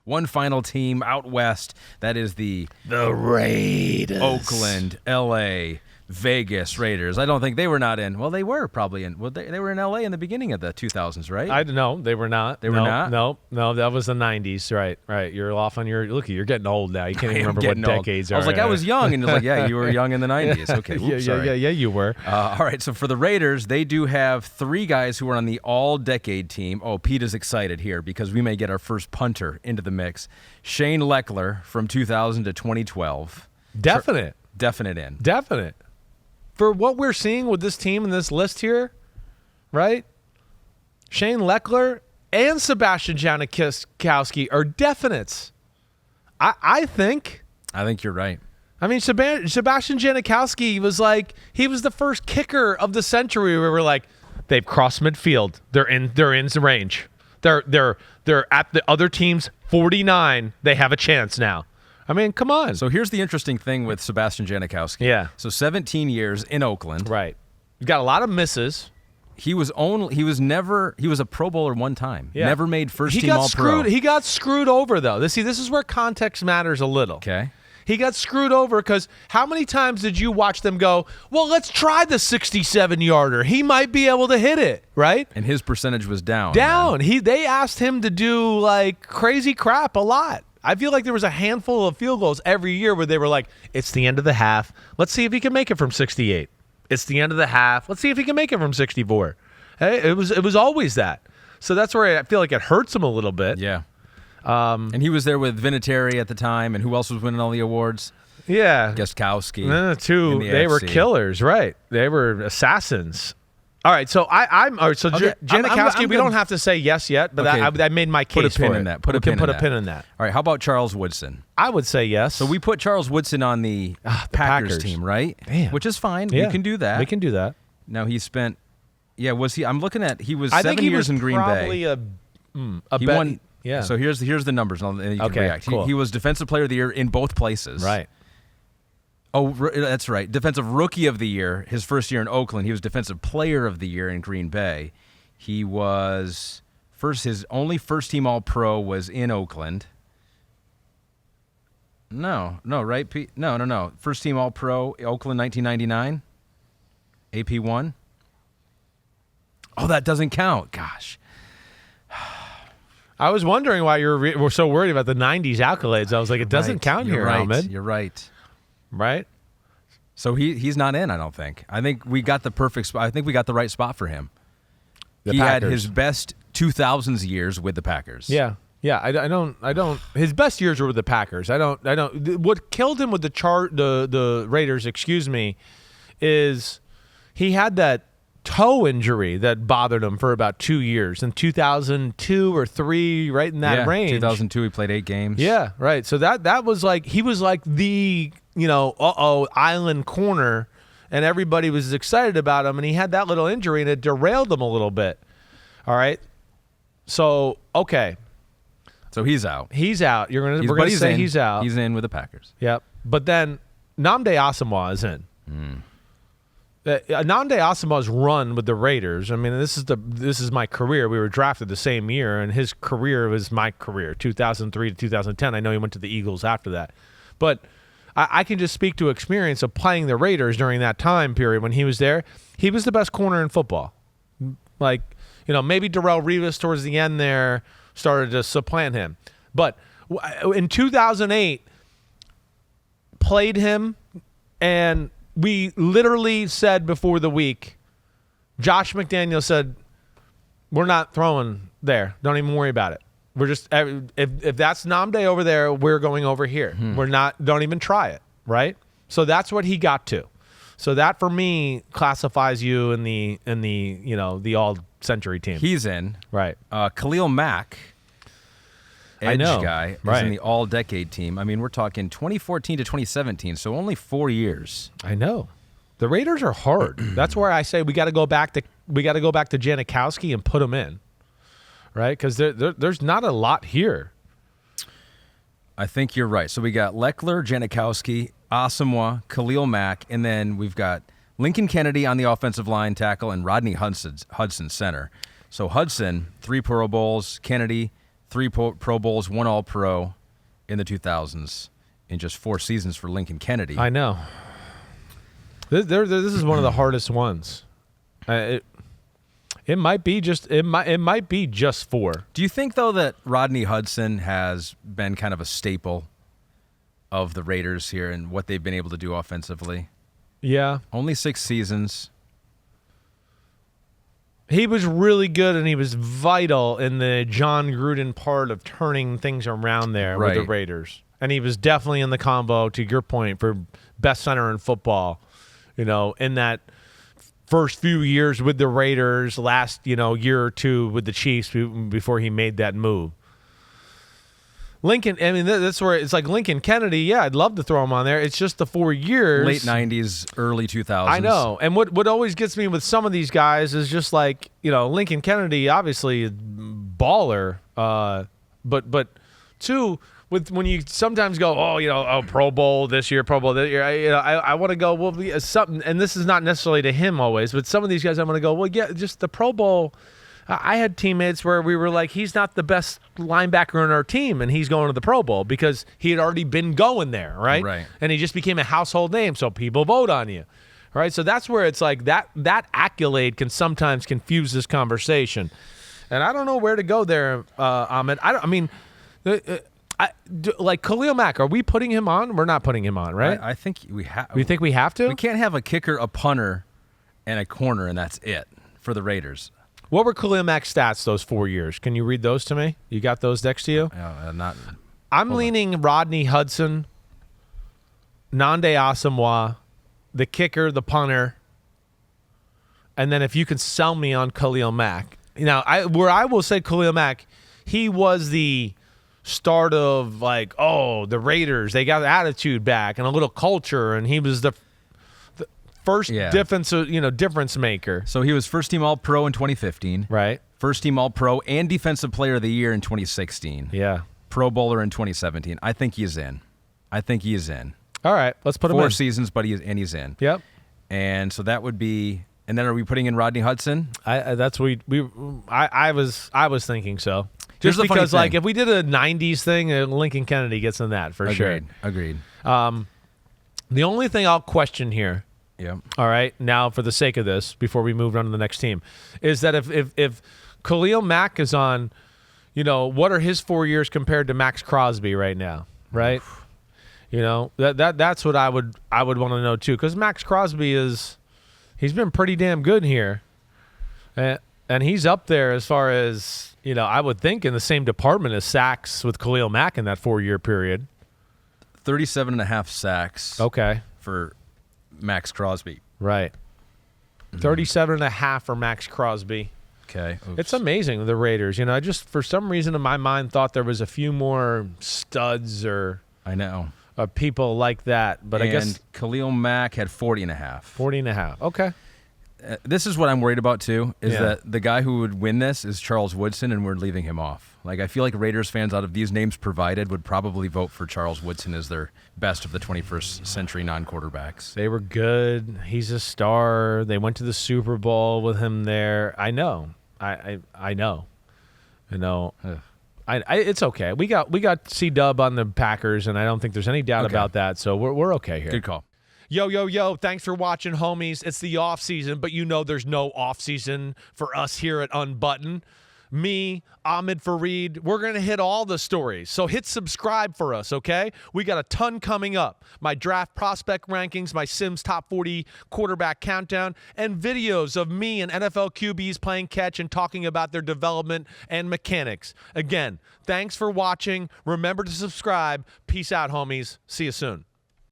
one final team out west. That is the Raiders. Oakland, L.A., Vegas Raiders. I don't think they were not in. Well, they were probably in. Well, they were in L.A. in the beginning of the 2000s, right? I don't know. They were not. They were not? No, that was the 90s. Right. You're off on your – look, you're getting old now. You can't even remember what decades are. I was like, I was young. And it's like, yeah, you were young in the 90s. Okay, oops, yeah, you were. All right, so for the Raiders, they do have 3 guys who are on the all-decade team. Oh, Pete is excited here because we may get our first punter into the mix. Shane Lechler from 2000 to 2012. Definite. Definite. For what we're seeing with this team and this list here, right? Shane Lechler and Sebastian Janikowski are definites. I think. I think you're right. I mean, Sebastian Janikowski was like, he was the first kicker of the century where we're like, they've crossed midfield. They're in the range. They're at the other team's 49. They have a chance now. I mean, come on. So here's the interesting thing with Sebastian Janikowski. Yeah. So 17 years in Oakland. Right. He's got a lot of misses. He was a Pro Bowler one time. Yeah. Never made first team All-Pro. He got screwed over though. This is where context matters a little. Okay. He got screwed over because how many times did you watch them go, well, let's try the 67-yarder. He might be able to hit it, right? And his percentage was down. They asked him to do like crazy crap a lot. I feel like there was a handful of field goals every year where they were like, it's the end of the half. Let's see if he can make it from 68. It's the end of the half. Let's see if he can make it from 64. Hey, it was always that. So that's where I feel like it hurts him a little bit. Yeah. And he was there with Vinatieri at the time, and who else was winning all the awards? Yeah. Janikowski. They were killers, right? They were assassins. All right, so Janikowski, we don't have to say yes yet, but okay. I made my case put a pin for in it. That. Put a pin in that. All right, how about Charles Woodson? I would say yes. So we put Charles Woodson on the Packers team, right? Damn. Which is fine. Yeah. We can do that. We can do that. Now he spent, was he? I'm looking at, he was I 7 think he years was in Green probably Bay. He won. Yeah. So here's the numbers, and you can react. Cool. He was Defensive Player of the Year in both places. Right. Oh, that's right. Defensive Rookie of the Year, his first year in Oakland. He was Defensive Player of the Year in Green Bay. He was his only first-team All-Pro was in Oakland. No, right, Pete? No. First-team All-Pro, Oakland, 1999. AP1. Oh, that doesn't count. Gosh. I was wondering why you were so worried about the 90s accolades. I was like, it doesn't count here, Ahmed. You're right. Right? So he's not in, I don't think. I think we got the perfect spot. I think we got the right spot for him. He had his best 2000s years with the Packers. Yeah. I don't. His best years were with the Packers. I don't. What killed him with the Raiders, is he had that toe injury that bothered him for about 2 years in 2002 or 3, right in that range. 2002, he played 8 games. Yeah, right. So that was like he was like the island corner, and everybody was excited about him, and he had that little injury, and it derailed him a little bit. All right. So okay. So he's out. We're gonna say he's out. He's in with the Packers. Yep. But then Nnamdi Asomugha is in. Nnamdi Asomugha's run with the Raiders. I mean, this is my career. We were drafted the same year, and his career was my career, 2003 to 2010. I know he went to the Eagles after that, but I can just speak to experience of playing the Raiders during that time period when he was there. He was the best corner in football. Like, maybe Darrelle Revis towards the end there started to supplant him, but in 2008, played him, and we literally said before the week, Josh McDaniel said, we're not throwing there. Don't even worry about it. We're just, if that's Nnamdi over there, we're going over here. We're not, don't even try it, right? So that's what he got to. So that for me classifies you in the all-century team. He's in. Right. Khalil Mack, edge guy, is in the all-decade team. I mean, we're talking 2014 to 2017, so only 4 years. I know. The Raiders are hard. That's where I say we got to go back to Janikowski and put him in, right? Because there's not a lot here. I think you're right. So we got Lechler, Janikowski, Asomugha, Khalil Mack, and then we've got Lincoln Kennedy on the offensive line tackle and Rodney Hudson center. So Hudson, 3 Pro Bowls, Kennedy, 3 Pro Bowls, 1 All-Pro in the 2000s in just 4 seasons for Lincoln Kennedy. I know. This is one of the hardest ones. It might be just 4. Do you think, though, that Rodney Hudson has been kind of a staple of the Raiders here and what they've been able to do offensively? Yeah. Only 6 seasons. He was really good, and he was vital in the John Gruden part of turning things around there with the Raiders. And he was definitely in the combo, to your point, for best center in football. In that first few years with the Raiders, last year or 2 with the Chiefs before he made that move. Lincoln, I mean, that's where it's like Lincoln Kennedy. Yeah, I'd love to throw him on there. It's just the 4 years. Late 90s, early 2000s. I know. And what always gets me with some of these guys is just like, Lincoln Kennedy, obviously baller. But 2, when you sometimes go, Pro Bowl this year, Pro Bowl that year, I want to go, well, something, and this is not necessarily to him always, but some of these guys I want to go, well, yeah, just the Pro Bowl. I had teammates where we were like, he's not the best linebacker on our team, and he's going to the Pro Bowl because he had already been going there, right? Right. And he just became a household name, so people vote on you, right? So that's where it's like that accolade can sometimes confuse this conversation, and I don't know where to go there, Ahmed. Like Khalil Mack, are we putting him on? We're not putting him on, right? I think we have. You think we have to? We can't have a kicker, a punter, and a corner, and that's it for the Raiders. What were Khalil Mack's stats those 4 years? Can you read those to me? You got those next to you? I'm leaning Rodney Hudson, Nnamdi Asomugha, the kicker, the punter, and then if you can sell me on Khalil Mack. I will say Khalil Mack, he was the start of like, the Raiders, they got attitude back and a little culture, and he was the first difference maker. So he was first team All-Pro in 2015. Right. First team All-Pro and Defensive Player of the Year in 2016. Yeah. Pro Bowler in 2017. I think he's in. All right, let's put him in. 4 seasons, but he's in. Yep. And so that would be. And then are we putting in Rodney Hudson? I was thinking so. Just Here's the funny because, like, thing. if we did a '90s thing, Lincoln Kennedy gets in that for sure. Agreed. The only thing I'll question here. Yeah. All right. Now, for the sake of this, before we move on to the next team, is that if Khalil Mack is on, what are his 4 years compared to Max Crosby right now? Right. That's what I would want to know too, because Max Crosby he's been pretty damn good here, and he's up there as far as I would think in the same department as sacks with Khalil Mack in that 4-year period. 37.5 sacks. Okay. For Max Crosby. Right. 37.5 for Max Crosby. Okay. Oops. It's amazing, the Raiders. I just, for some reason in my mind, thought there was a few more studs or I know. People like that. But I guess Khalil Mack had 40.5. 40.5. Okay. This is what I'm worried about, too, is that the guy who would win this is Charles Woodson, and we're leaving him off. Like, I feel like Raiders fans, out of these names provided, would probably vote for Charles Woodson as their best of the 21st century non-quarterbacks. They were good. He's a star. They went to the Super Bowl with him there. I know. I know. It's okay. We got C-Dub on the Packers, and I don't think there's any doubt about that, so we're okay here. Good call. Yo, thanks for watching, homies. It's the off season, but there's no off season for us here at Unbuttoned. Me, Ahmed Fareed, we're going to hit all the stories. So hit subscribe for us, okay? We got a ton coming up. My draft prospect rankings, my Simms top 40 quarterback countdown, and videos of me and NFL QBs playing catch and talking about their development and mechanics. Again, thanks for watching. Remember to subscribe. Peace out, homies. See you soon.